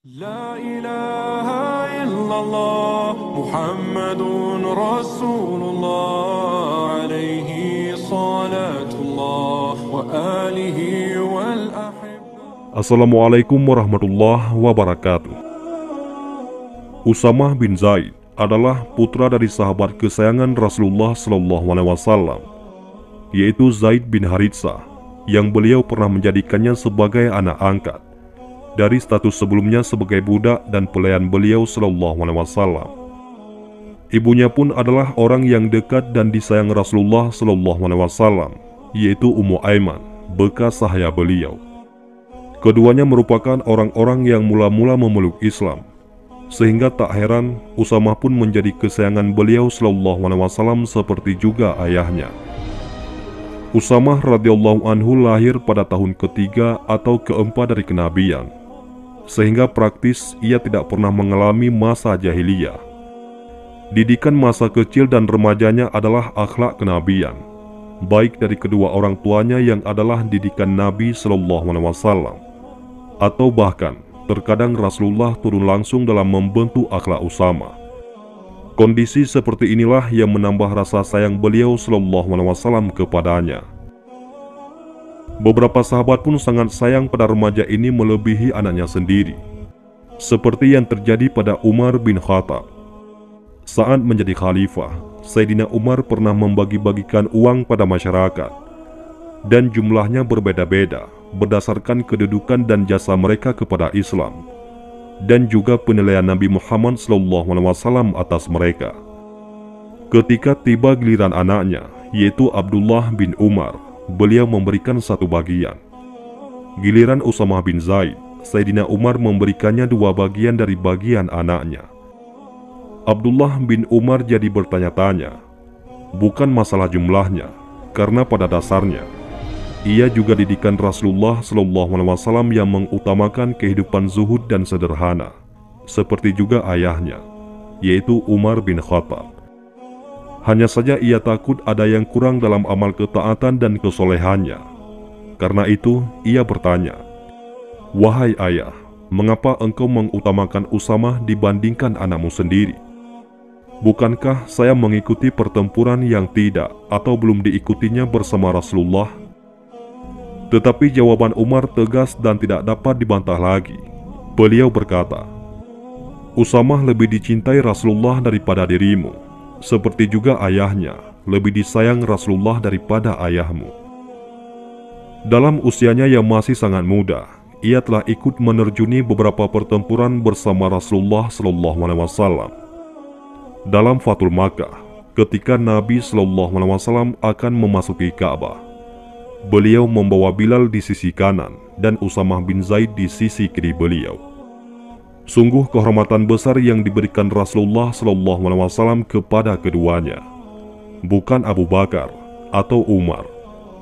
لا إله إلا الله محمد رسول الله عليه صلاة الله وآله والأحبة. Assalamualaikum warahmatullahi wabarakatuh. Usamah bin Zaid adalah putra dari sahabat kesayangan Rasulullah SAW, yaitu Zaid bin Haritsah, yang beliau pernah menjadikannya sebagai anak angkat dari status sebelumnya sebagai budak dan pelayan beliau SAW. Ibunya pun adalah orang yang dekat dan disayang Rasulullah SAW, yaitu Ummu Aiman, bekas sahaya beliau. Keduanya merupakan orang-orang yang mula-mula memeluk Islam, sehingga tak heran Usamah pun menjadi kesayangan beliau SAW seperti juga ayahnya. Usamah radhiyallahu anhu lahir pada tahun ketiga atau keempat dari kenabian, sehingga praktis ia tidak pernah mengalami masa jahiliyah. Didikan masa kecil dan remajanya adalah akhlak kenabian, baik dari kedua orang tuanya yang adalah didikan Nabi SAW, atau bahkan terkadang Rasulullah turun langsung dalam membentuk akhlak Usamah. Kondisi seperti inilah yang menambah rasa sayang beliau SAW kepadanya. Beberapa sahabat pun sangat sayang pada remaja ini melebihi anaknya sendiri, seperti yang terjadi pada Umar bin Khattab. Saat menjadi khalifah, Sayyidina Umar pernah membagi-bagikan uang pada masyarakat, dan jumlahnya berbeda-beda berdasarkan kedudukan dan jasa mereka kepada Islam, dan juga penilaian Nabi Muhammad SAW atas mereka. Ketika tiba giliran anaknya, yaitu Abdullah bin Umar, beliau memberikan satu bagian. Giliran Usamah bin Zaid, Sayyidina Umar memberikannya dua bagian dari bagian anaknya. Abdullah bin Umar jadi bertanya-tanya, bukan masalah jumlahnya, karena pada dasarnya ia juga didikan Rasulullah SAW yang mengutamakan kehidupan zuhud dan sederhana, seperti juga ayahnya, yaitu Umar bin Khattab. Hanya saja ia takut ada yang kurang dalam amal ketaatan dan kesolehannya. Karena itu ia bertanya, "Wahai ayah, mengapa engkau mengutamakan Usamah dibandingkan anakmu sendiri? Bukankah saya mengikuti pertempuran yang tidak atau belum diikutinya bersama Rasulullah?" Tetapi jawaban Umar tegas dan tidak dapat dibantah lagi. Beliau berkata, "Usamah lebih dicintai Rasulullah daripada dirimu, seperti juga ayahnya lebih disayang Rasulullah daripada ayahmu." Dalam usianya yang masih sangat muda, ia telah ikut menerjuni beberapa pertempuran bersama Rasulullah SAW. Dalam Fathul Makkah, ketika Nabi SAW akan memasuki Ka'bah, beliau membawa Bilal di sisi kanan dan Usamah bin Zaid di sisi kiri beliau. Sungguh kehormatan besar yang diberikan Rasulullah SAW kepada keduanya. Bukan Abu Bakar atau Umar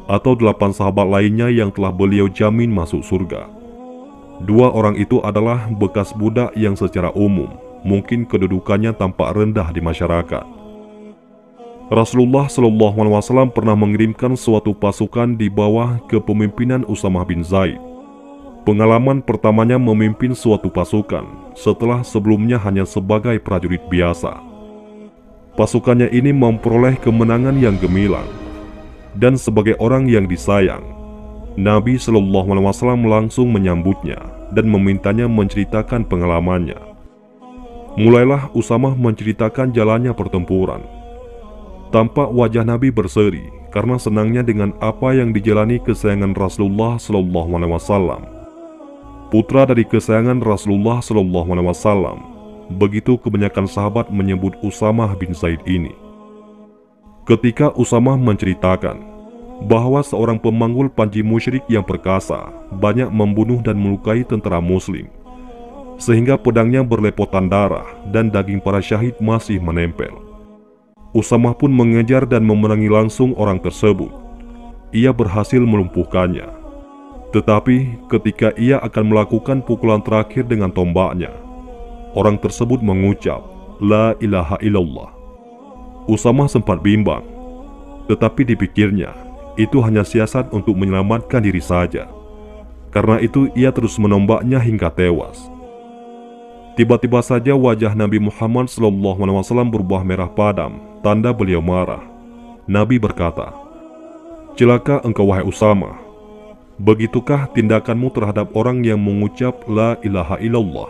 atau 8 sahabat lainnya yang telah beliau jamin masuk surga. Dua orang itu adalah bekas budak yang secara umum mungkin kedudukannya tampak rendah di masyarakat. Rasulullah SAW pernah mengirimkan suatu pasukan di bawah kepemimpinan Usamah bin Zaid. Pengalaman pertamanya memimpin suatu pasukan setelah sebelumnya hanya sebagai prajurit biasa. Pasukannya ini memperoleh kemenangan yang gemilang, dan sebagai orang yang disayang, Nabi SAW langsung menyambutnya dan memintanya menceritakan pengalamannya. Mulailah Usamah menceritakan jalannya pertempuran. Tampak wajah Nabi berseri karena senangnya dengan apa yang dijalani kesayangan Rasulullah SAW. Putra dari kesayangan Rasulullah SAW, begitu kebanyakan sahabat menyebut Usamah bin Zaid ini. Ketika Usamah menceritakan bahwa seorang pemanggul panji musyrik yang perkasa banyak membunuh dan melukai tentara muslim, sehingga pedangnya berlepotan darah dan daging para syahid masih menempel, Usamah pun mengejar dan memerangi langsung orang tersebut. Ia berhasil melumpuhkannya. Tetapi ketika ia akan melakukan pukulan terakhir dengan tombaknya, orang tersebut mengucap, "La ilaha illallah." Usamah sempat bimbang, tetapi dipikirnya, itu hanya siasat untuk menyelamatkan diri saja. Karena itu ia terus menombaknya hingga tewas. Tiba-tiba saja wajah Nabi Muhammad SAW berubah merah padam, tanda beliau marah. Nabi berkata, "Celaka engkau wahai Usama. Begitukah tindakanmu terhadap orang yang mengucap la ilaha illallah?"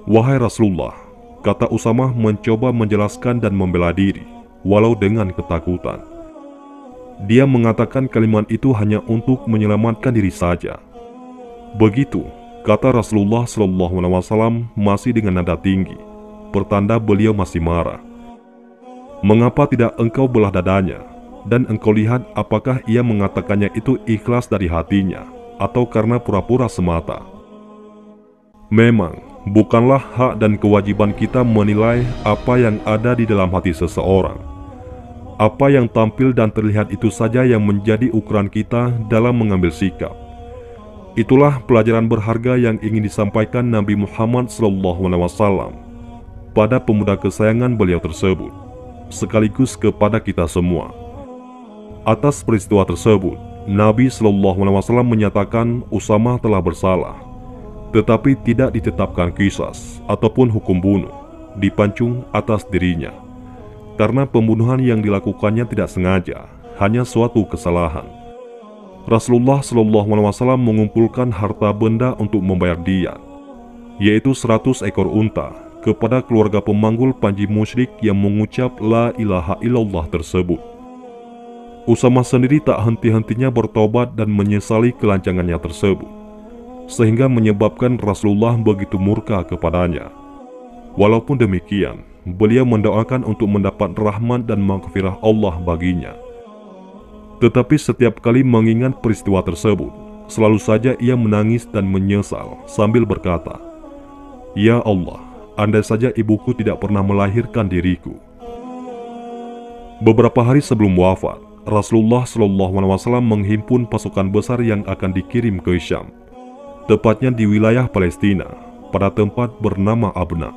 "Wahai Rasulullah," kata Usama mencoba menjelaskan dan membela diri, walau dengan ketakutan. Dia mengatakan kalimat itu hanya untuk menyelamatkan diri saja. "Begitu," kata Rasulullah SAW masih dengan nada tinggi, pertanda beliau masih marah. "Mengapa tidak engkau belah dadanya, dan engkau lihat apakah ia mengatakannya itu ikhlas dari hatinya, atau karena pura-pura semata?" Memang, bukanlah hak dan kewajiban kita menilai apa yang ada di dalam hati seseorang. Apa yang tampil dan terlihat itu saja yang menjadi ukuran kita dalam mengambil sikap. Itulah pelajaran berharga yang ingin disampaikan Nabi Muhammad SAW pada pemuda kesayangan beliau tersebut, sekaligus kepada kita semua. Atas peristiwa tersebut, Nabi SAW menyatakan Usama telah bersalah, tetapi tidak ditetapkan qisas ataupun hukum bunuh dipancung atas dirinya, karena pembunuhan yang dilakukannya tidak sengaja, hanya suatu kesalahan. Rasulullah SAW mengumpulkan harta benda untuk membayar diyat, yaitu 100 ekor unta, kepada keluarga pemanggul panji musyrik yang mengucap la ilaha illallah tersebut. Usama sendiri tak henti-hentinya bertobat dan menyesali kelancangannya tersebut, sehingga menyebabkan Rasulullah begitu murka kepadanya. Walaupun demikian, beliau mendoakan untuk mendapat rahmat dan maghfirah Allah baginya. Tetapi setiap kali mengingat peristiwa tersebut, selalu saja ia menangis dan menyesal sambil berkata, "Ya Allah, andai saja ibuku tidak pernah melahirkan diriku." Beberapa hari sebelum wafat, Rasulullah SAW menghimpun pasukan besar yang akan dikirim ke Syam, tepatnya di wilayah Palestina, pada tempat bernama Abna.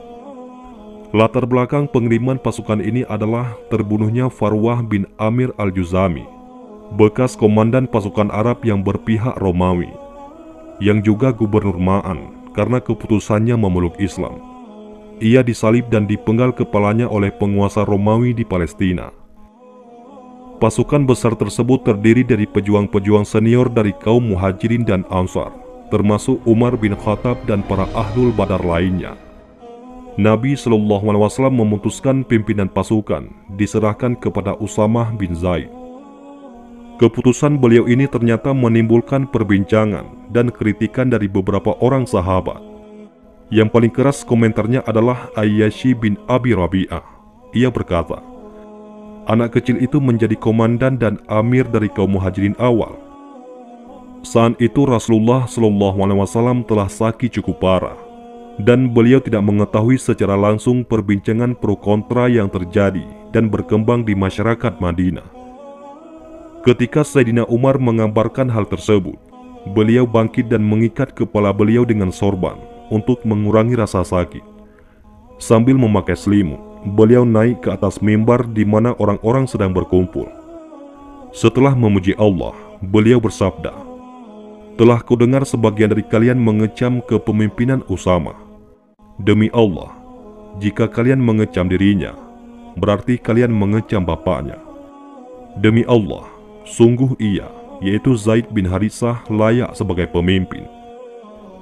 Latar belakang pengiriman pasukan ini adalah terbunuhnya Farwah bin Amir al-Juzami, bekas komandan pasukan Arab yang berpihak Romawi, yang juga gubernur Ma'an karena keputusannya memeluk Islam. Ia disalib dan dipenggal kepalanya oleh penguasa Romawi di Palestina. Pasukan besar tersebut terdiri dari pejuang-pejuang senior dari kaum Muhajirin dan Ansar, termasuk Umar bin Khattab dan para ahlul badar lainnya. Nabi SAW memutuskan pimpinan pasukan diserahkan kepada Usamah bin Zaid. Keputusan beliau ini ternyata menimbulkan perbincangan dan kritikan dari beberapa orang sahabat. Yang paling keras komentarnya adalah Ayyashi bin Abi Rabi'ah. Ia berkata, anak kecil itu menjadi komandan dan amir dari kaum Muhajirin awal. Saat itu Rasulullah SAW telah sakit cukup parah, dan beliau tidak mengetahui secara langsung perbincangan pro kontra yang terjadi dan berkembang di masyarakat Madinah. Ketika Sayyidina Umar mengabarkan hal tersebut, beliau bangkit dan mengikat kepala beliau dengan sorban untuk mengurangi rasa sakit. Sambil memakai selimut, beliau naik ke atas mimbar di mana orang-orang sedang berkumpul. Setelah memuji Allah, beliau bersabda, "Telah kudengar sebagian dari kalian mengecam kepemimpinan Usama. Demi Allah, jika kalian mengecam dirinya, berarti kalian mengecam bapaknya. Demi Allah, sungguh ia, yaitu Zaid bin Haritsah, layak sebagai pemimpin.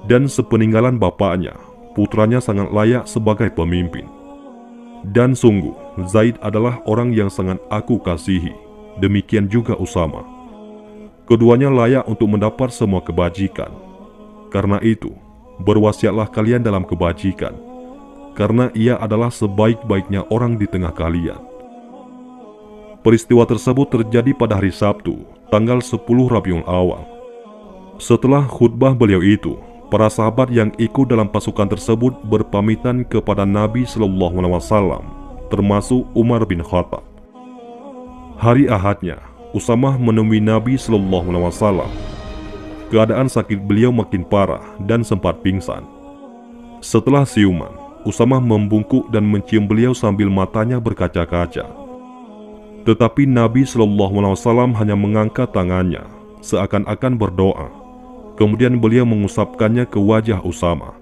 Dan sepeninggalan bapaknya, putranya sangat layak sebagai pemimpin. Dan sungguh, Zaid adalah orang yang sangat aku kasihi. Demikian juga Usama. Keduanya layak untuk mendapat semua kebajikan. Karena itu, berwasiatlah kalian dalam kebajikan, karena ia adalah sebaik-baiknya orang di tengah kalian." Peristiwa tersebut terjadi pada hari Sabtu, tanggal 10 Rabiul Awal. Setelah khutbah beliau itu, para sahabat yang ikut dalam pasukan tersebut berpamitan kepada Nabi SAW, termasuk Umar bin Khattab. Hari Ahadnya, Usamah menemui Nabi SAW. Keadaan sakit beliau makin parah dan sempat pingsan. Setelah siuman, Usamah membungkuk dan mencium beliau sambil matanya berkaca-kaca. Tetapi Nabi SAW hanya mengangkat tangannya, seakan-akan berdoa. Kemudian beliau mengusapkannya ke wajah Usama.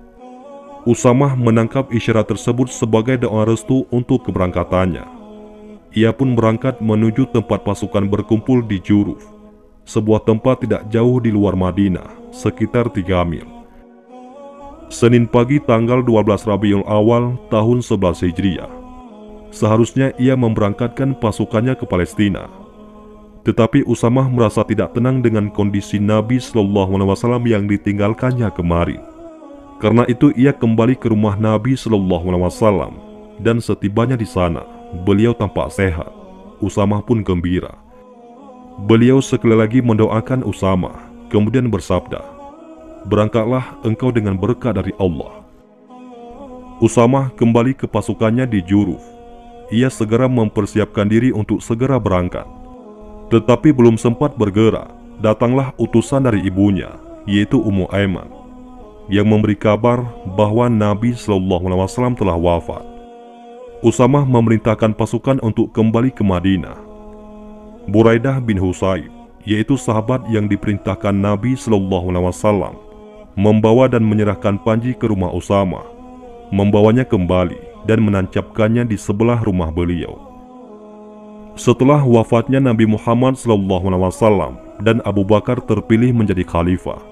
Usamah menangkap isyarat tersebut sebagai doa restu untuk keberangkatannya. Ia pun berangkat menuju tempat pasukan berkumpul di Juruf, sebuah tempat tidak jauh di luar Madinah, sekitar 3 mil. Senin pagi tanggal 12 Rabiul Awal tahun 11 Hijriah. Seharusnya ia memberangkatkan pasukannya ke Palestina. Tetapi Usamah merasa tidak tenang dengan kondisi Nabi SAW yang ditinggalkannya kemarin. Karena itu ia kembali ke rumah Nabi SAW, dan setibanya di sana, beliau tampak sehat. Usamah pun gembira. Beliau sekali lagi mendoakan Usamah, kemudian bersabda, "Berangkatlah engkau dengan berkat dari Allah." Usamah kembali ke pasukannya di Juruf. Ia segera mempersiapkan diri untuk segera berangkat. Tetapi belum sempat bergerak, datanglah utusan dari ibunya, yaitu Ummu Aiman, yang memberi kabar bahwa Nabi SAW telah wafat. Usamah memerintahkan pasukan untuk kembali ke Madinah. Buraidah bin Husayb, yaitu sahabat yang diperintahkan Nabi SAW, membawa dan menyerahkan panji ke rumah Usamah, membawanya kembali dan menancapkannya di sebelah rumah beliau. Setelah wafatnya Nabi Muhammad SAW dan Abu Bakar terpilih menjadi khalifah,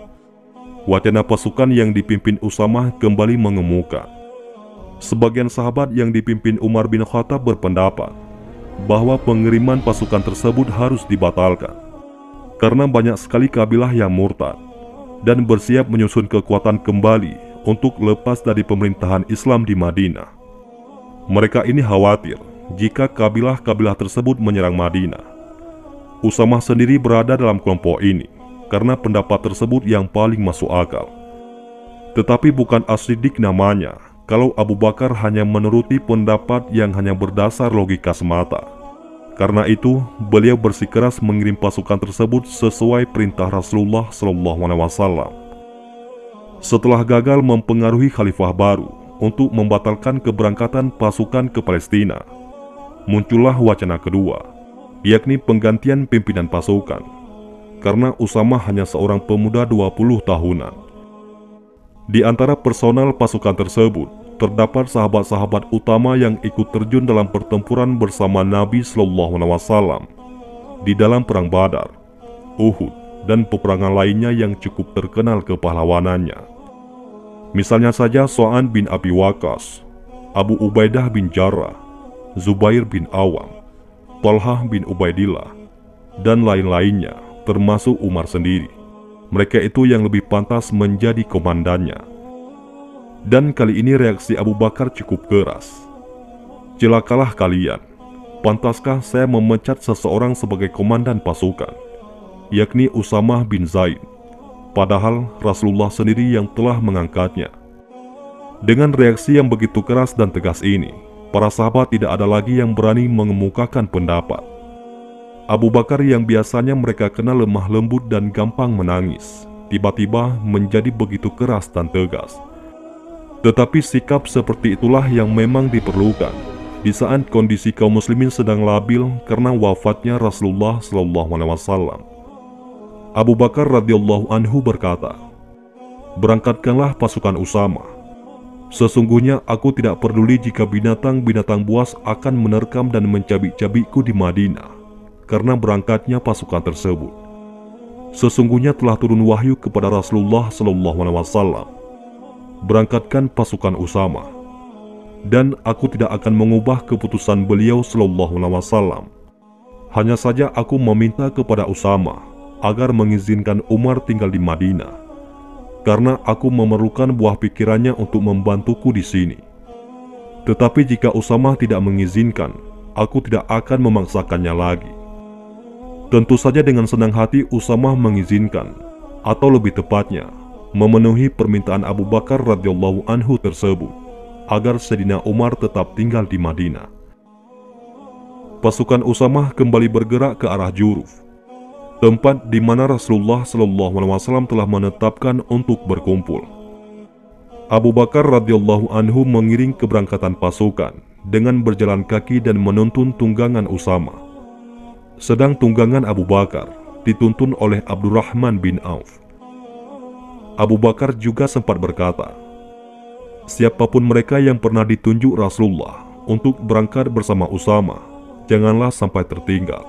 wacana pasukan yang dipimpin Usamah kembali mengemuka. Sebagian sahabat yang dipimpin Umar bin Khattab berpendapat bahwa pengiriman pasukan tersebut harus dibatalkan, karena banyak sekali kabilah yang murtad dan bersiap menyusun kekuatan kembali untuk lepas dari pemerintahan Islam di Madinah. Mereka ini khawatir jika kabilah-kabilah tersebut menyerang Madinah. Usamah sendiri berada dalam kelompok ini karena pendapat tersebut yang paling masuk akal. Tetapi bukan as-Siddiq namanya kalau Abu Bakar hanya menuruti pendapat yang hanya berdasar logika semata. Karena itu, beliau bersikeras mengirim pasukan tersebut sesuai perintah Rasulullah SAW. Setelah gagal mempengaruhi khalifah baru untuk membatalkan keberangkatan pasukan ke Palestina, muncullah wacana kedua, yakni penggantian pimpinan pasukan. Karena Usamah hanya seorang pemuda 20 tahunan. Di antara personal pasukan tersebut, terdapat sahabat-sahabat utama yang ikut terjun dalam pertempuran bersama Nabi SAW di dalam Perang Badar, Uhud, dan peperangan lainnya yang cukup terkenal kepahlawanannya. Misalnya saja Sa'ad bin Abi Waqqas, Abu Ubaidah bin Jarrah, Zubair bin Awam, Talhah bin Ubaidillah, dan lain-lainnya, termasuk Umar sendiri. Mereka itu yang lebih pantas menjadi komandannya. Dan kali ini reaksi Abu Bakar cukup keras. "Celakalah kalian, pantaskah saya memecat seseorang sebagai komandan pasukan, yakni Usamah bin Zaid, padahal Rasulullah sendiri yang telah mengangkatnya?" Dengan reaksi yang begitu keras dan tegas ini, para sahabat tidak ada lagi yang berani mengemukakan pendapat. Abu Bakar yang biasanya mereka kenal lemah lembut dan gampang menangis, tiba-tiba menjadi begitu keras dan tegas. Tetapi sikap seperti itulah yang memang diperlukan di saat kondisi kaum muslimin sedang labil karena wafatnya Rasulullah SAW. Abu Bakar radhiyallahu anhu berkata, "Berangkatkanlah pasukan Usamah. Sesungguhnya aku tidak peduli jika binatang-binatang buas akan menerkam dan mencabik-cabikku di Madinah karena berangkatnya pasukan tersebut. Sesungguhnya telah turun wahyu kepada Rasulullah SAW. Berangkatkan pasukan Usamah, dan aku tidak akan mengubah keputusan beliau SAW. Hanya saja aku meminta kepada Usamah agar mengizinkan Umar tinggal di Madinah, karena aku memerlukan buah pikirannya untuk membantuku di sini. Tetapi jika Usamah tidak mengizinkan, aku tidak akan memaksakannya lagi." Tentu saja dengan senang hati Usamah mengizinkan, atau lebih tepatnya, memenuhi permintaan Abu Bakar radhiyallahu anhu tersebut, agar Sayyidina Umar tetap tinggal di Madinah. Pasukan Usamah kembali bergerak ke arah Juruf, tempat di mana Rasulullah SAW telah menetapkan untuk berkumpul. Abu Bakar radhiyallahu anhu mengiring keberangkatan pasukan dengan berjalan kaki dan menuntun tunggangan Usamah. Sedang tunggangan Abu Bakar dituntun oleh Abdurrahman bin Auf. Abu Bakar juga sempat berkata, siapapun mereka yang pernah ditunjuk Rasulullah untuk berangkat bersama Usamah, janganlah sampai tertinggal.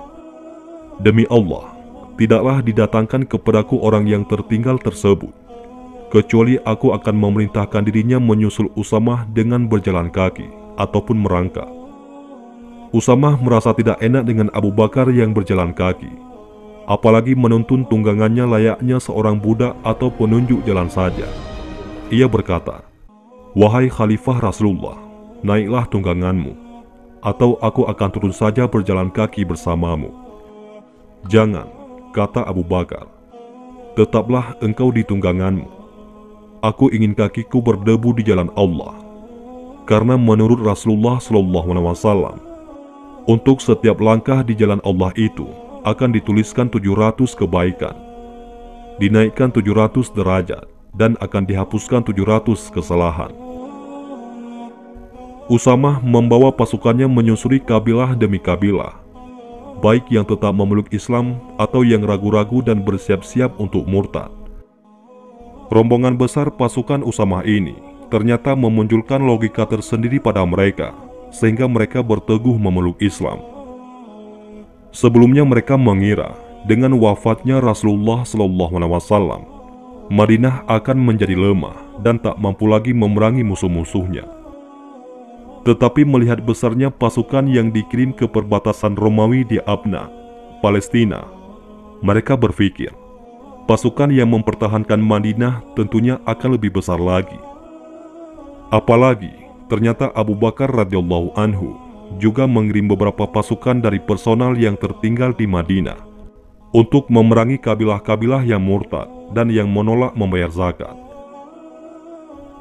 Demi Allah, tidaklah didatangkan kepadaku orang yang tertinggal tersebut, kecuali aku akan memerintahkan dirinya menyusul Usamah dengan berjalan kaki ataupun merangkak. Usamah merasa tidak enak dengan Abu Bakar yang berjalan kaki, apalagi menuntun tunggangannya layaknya seorang budak atau penunjuk jalan saja. Ia berkata, "Wahai Khalifah Rasulullah, naiklah tungganganmu, atau aku akan turun saja berjalan kaki bersamamu." "Jangan," kata Abu Bakar, "tetaplah engkau di tungganganmu. Aku ingin kakiku berdebu di jalan Allah." Karena menurut Rasulullah SAW, untuk setiap langkah di jalan Allah itu akan dituliskan 700 kebaikan, dinaikkan 700 derajat, dan akan dihapuskan 700 kesalahan. Usamah membawa pasukannya menyusuri kabilah demi kabilah, baik yang tetap memeluk Islam atau yang ragu-ragu dan bersiap-siap untuk murtad. Rombongan besar pasukan Usamah ini ternyata memunculkan logika tersendiri pada mereka, sehingga mereka berteguh memeluk Islam. Sebelumnya mereka mengira dengan wafatnya Rasulullah SAW, Madinah akan menjadi lemah dan tak mampu lagi memerangi musuh-musuhnya. Tetapi melihat besarnya pasukan yang dikirim ke perbatasan Romawi di Abna, Palestina, mereka berpikir, pasukan yang mempertahankan Madinah tentunya akan lebih besar lagi. Apalagi, ternyata Abu Bakar radhiyallahu anhu juga mengirim beberapa pasukan dari personal yang tertinggal di Madinah untuk memerangi kabilah-kabilah yang murtad dan yang menolak membayar zakat.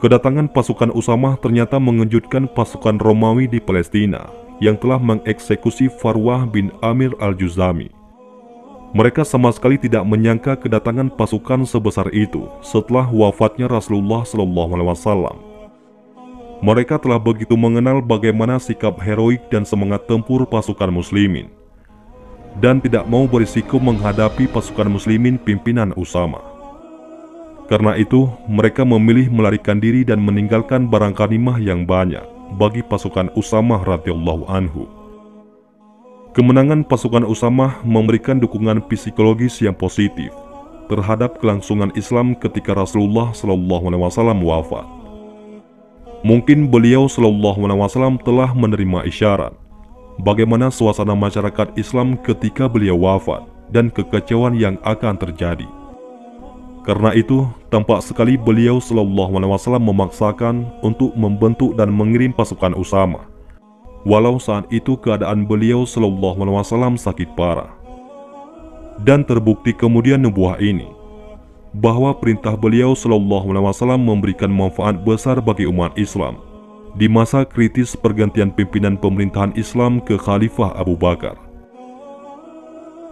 Kedatangan pasukan Usamah ternyata mengejutkan pasukan Romawi di Palestina yang telah mengeksekusi Farwah bin Amir al-Juzami. Mereka sama sekali tidak menyangka kedatangan pasukan sebesar itu setelah wafatnya Rasulullah SAW. Mereka telah begitu mengenal bagaimana sikap heroik dan semangat tempur pasukan muslimin, dan tidak mau berisiko menghadapi pasukan muslimin pimpinan Usamah. Karena itu, mereka memilih melarikan diri dan meninggalkan barang ghanimah yang banyak bagi pasukan Usamah radhiyallahu anhu. Kemenangan pasukan Usamah memberikan dukungan psikologis yang positif terhadap kelangsungan Islam ketika Rasulullah SAW wafat. Mungkin beliau SAW telah menerima isyarat bagaimana suasana masyarakat Islam ketika beliau wafat dan kekecewaan yang akan terjadi. Karena itu, tampak sekali beliau SAW memaksakan untuk membentuk dan mengirim pasukan Usamah, walau saat itu keadaan beliau SAW sakit parah. Dan terbukti kemudian nubuah ini, bahwa perintah beliau SAW memberikan manfaat besar bagi umat Islam di masa kritis pergantian pimpinan pemerintahan Islam ke Khalifah Abu Bakar.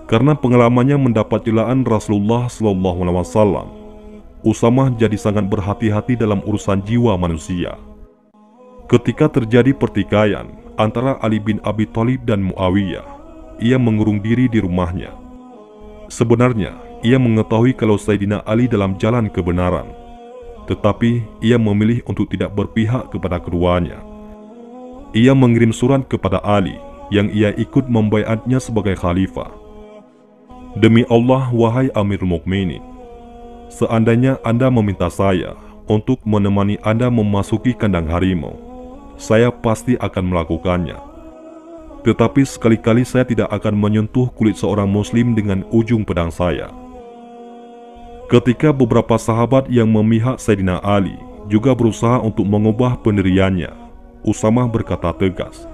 Karena pengalamannya mendapat celaan Rasulullah SAW, Usamah jadi sangat berhati-hati dalam urusan jiwa manusia. Ketika terjadi pertikaian antara Ali bin Abi Thalib dan Muawiyah, ia mengurung diri di rumahnya. Sebenarnya, ia mengetahui kalau Sayyidina Ali dalam jalan kebenaran, tetapi ia memilih untuk tidak berpihak kepada keduanya. Ia mengirim surat kepada Ali yang ia ikut membaiatnya sebagai khalifah. "Demi Allah, wahai Amirul Mukminin, seandainya Anda meminta saya untuk menemani Anda memasuki kandang harimau, saya pasti akan melakukannya. Tetapi sekali-kali saya tidak akan menyentuh kulit seorang muslim dengan ujung pedang saya." Ketika beberapa sahabat yang memihak Sayyidina Ali juga berusaha untuk mengubah pendiriannya, Usamah berkata tegas,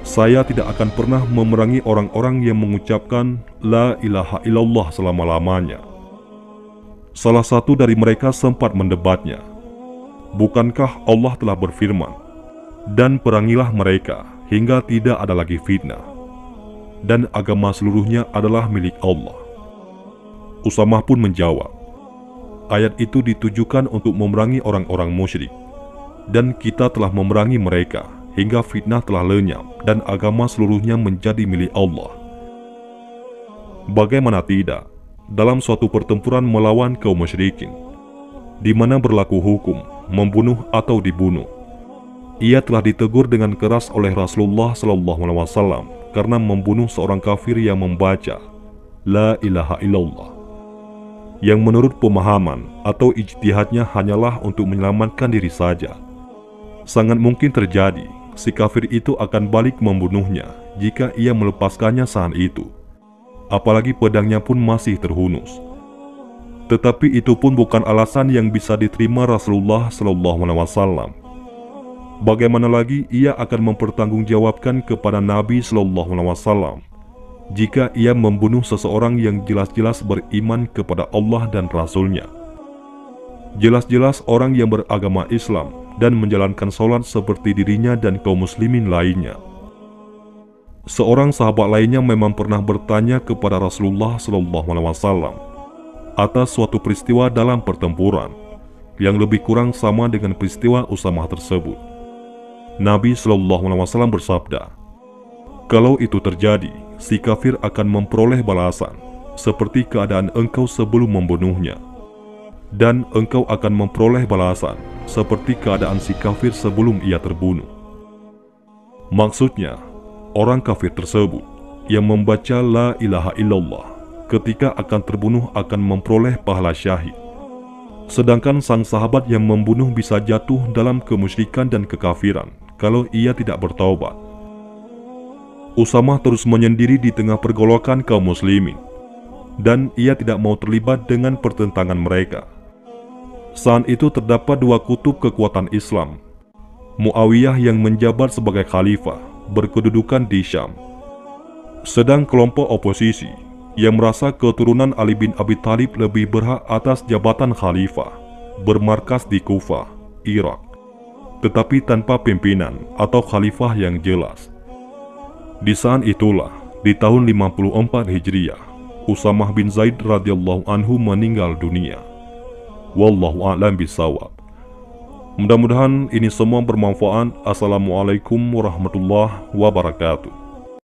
"Saya tidak akan pernah memerangi orang-orang yang mengucapkan La ilaha illallah selama-lamanya." Salah satu dari mereka sempat mendebatnya, "Bukankah Allah telah berfirman, dan perangilah mereka hingga tidak ada lagi fitnah, dan agama seluruhnya adalah milik Allah?" Usamah pun menjawab, "Ayat itu ditujukan untuk memerangi orang-orang musyrik, dan kita telah memerangi mereka hingga fitnah telah lenyap dan agama seluruhnya menjadi milik Allah." Bagaimana tidak, dalam suatu pertempuran melawan kaum musyrikin, di mana berlaku hukum membunuh atau dibunuh. Ia telah ditegur dengan keras oleh Rasulullah SAW karena membunuh seorang kafir yang membaca La ilaha illallah, yang menurut pemahaman atau ijtihadnya hanyalah untuk menyelamatkan diri saja. Sangat mungkin terjadi si kafir itu akan balik membunuhnya jika ia melepaskannya saat itu, apalagi pedangnya pun masih terhunus. Tetapi itu pun bukan alasan yang bisa diterima Rasulullah SAW. Bagaimana lagi ia akan mempertanggungjawabkan kepada Nabi SAW jika ia membunuh seseorang yang jelas-jelas beriman kepada Allah dan Rasul-Nya. Jelas-jelas orang yang beragama Islam dan menjalankan sholat seperti dirinya dan kaum muslimin lainnya. Seorang sahabat lainnya memang pernah bertanya kepada Rasulullah SAW atas suatu peristiwa dalam pertempuran yang lebih kurang sama dengan peristiwa Usamah tersebut. Nabi SAW bersabda, "Kalau itu terjadi, si kafir akan memperoleh balasan seperti keadaan engkau sebelum membunuhnya, dan engkau akan memperoleh balasan seperti keadaan si kafir sebelum ia terbunuh." Maksudnya, orang kafir tersebut yang membaca La ilaha illallah ketika akan terbunuh akan memperoleh pahala syahid. Sedangkan sang sahabat yang membunuh bisa jatuh dalam kemusyrikan dan kekafiran kalau ia tidak bertaubat. Usamah terus menyendiri di tengah pergolakan kaum muslimin, dan ia tidak mau terlibat dengan pertentangan mereka. Saat itu terdapat dua kutub kekuatan Islam. Muawiyah yang menjabat sebagai khalifah berkedudukan di Syam, sedang kelompok oposisi yang merasa keturunan Ali bin Abi Thalib lebih berhak atas jabatan khalifah bermarkas di Kufah, Irak, tetapi tanpa pimpinan atau khalifah yang jelas. Di saat itulah, di tahun 54 Hijriah, Usamah bin Zaid radhiyallahu anhu meninggal dunia. Wallahu a'lam bishawab. Mudah-mudahan ini semua bermanfaat. Assalamualaikum warahmatullahi wabarakatuh.